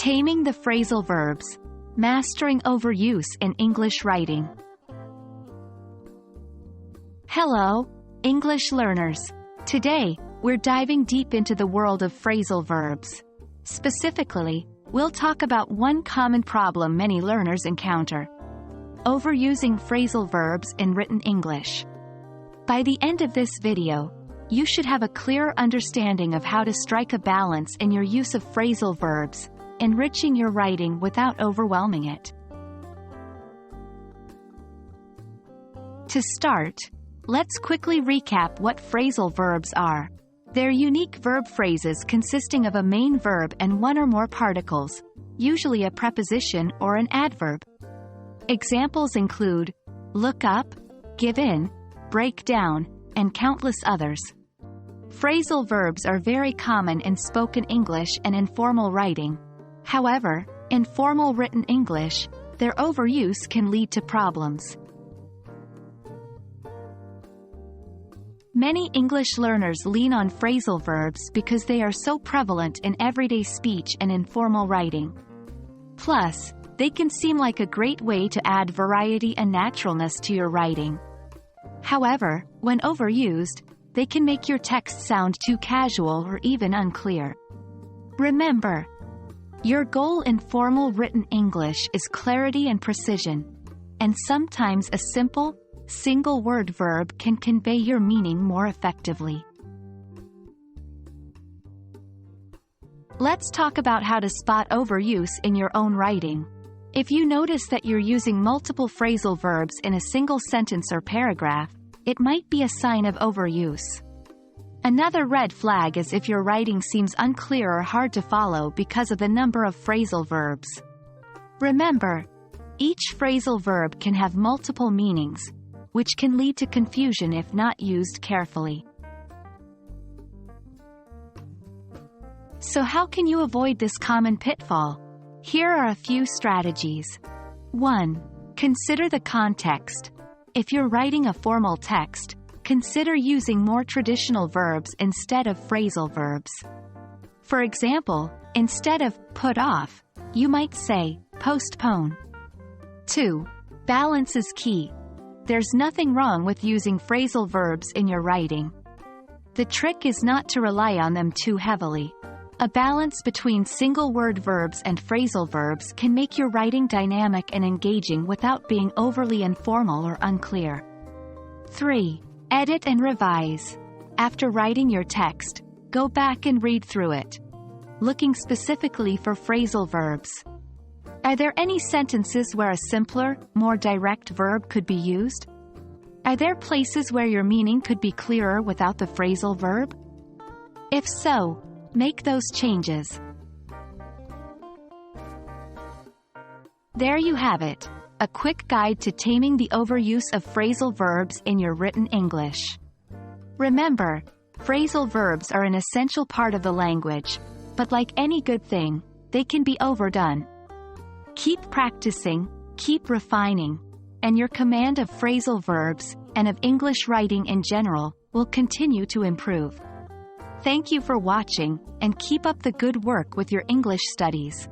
Taming the Phrasal Verbs. Mastering overuse in English writing. Hello, English learners. Today, we're diving deep into the world of phrasal verbs. Specifically, we'll talk about one common problem many learners encounter: overusing phrasal verbs in written English. By the end of this video, you should have a clearer understanding of how to strike a balance in your use of phrasal verbs, enriching your writing without overwhelming it. To start, let's quickly recap what phrasal verbs are. They're unique verb phrases consisting of a main verb and one or more particles, usually a preposition or an adverb. Examples include look up, give in, break down, and countless others. Phrasal verbs are very common in spoken English and informal writing. However, in formal written English, their overuse can lead to problems. Many English learners lean on phrasal verbs because they are so prevalent in everyday speech and informal writing. Plus, they can seem like a great way to add variety and naturalness to your writing. However, when overused, they can make your text sound too casual or even unclear. Remember, your goal in formal written English is clarity and precision, and sometimes a simple, single-word verb can convey your meaning more effectively. Let's talk about how to spot overuse in your own writing. If you notice that you're using multiple phrasal verbs in a single sentence or paragraph, it might be a sign of overuse. Another red flag is if your writing seems unclear or hard to follow because of the number of phrasal verbs. Remember, each phrasal verb can have multiple meanings, which can lead to confusion if not used carefully. So how can you avoid this common pitfall? Here are a few strategies. 1. Consider the context. If you're writing a formal text, consider using more traditional verbs instead of phrasal verbs. For example, instead of put off, you might say postpone. 2. Balance is key. There's nothing wrong with using phrasal verbs in your writing. The trick is not to rely on them too heavily. A balance between single-word verbs and phrasal verbs can make your writing dynamic and engaging without being overly informal or unclear. 3. Edit and revise. After writing your text, go back and read through it, looking specifically for phrasal verbs. Are there any sentences where a simpler, more direct verb could be used? Are there places where your meaning could be clearer without the phrasal verb? If so, make those changes. There you have it, a quick guide to taming the overuse of phrasal verbs in your written English. Remember, phrasal verbs are an essential part of the language, but like any good thing, they can be overdone. Keep practicing, keep refining, and your command of phrasal verbs, and of English writing in general, will continue to improve. Thank you for watching, and keep up the good work with your English studies.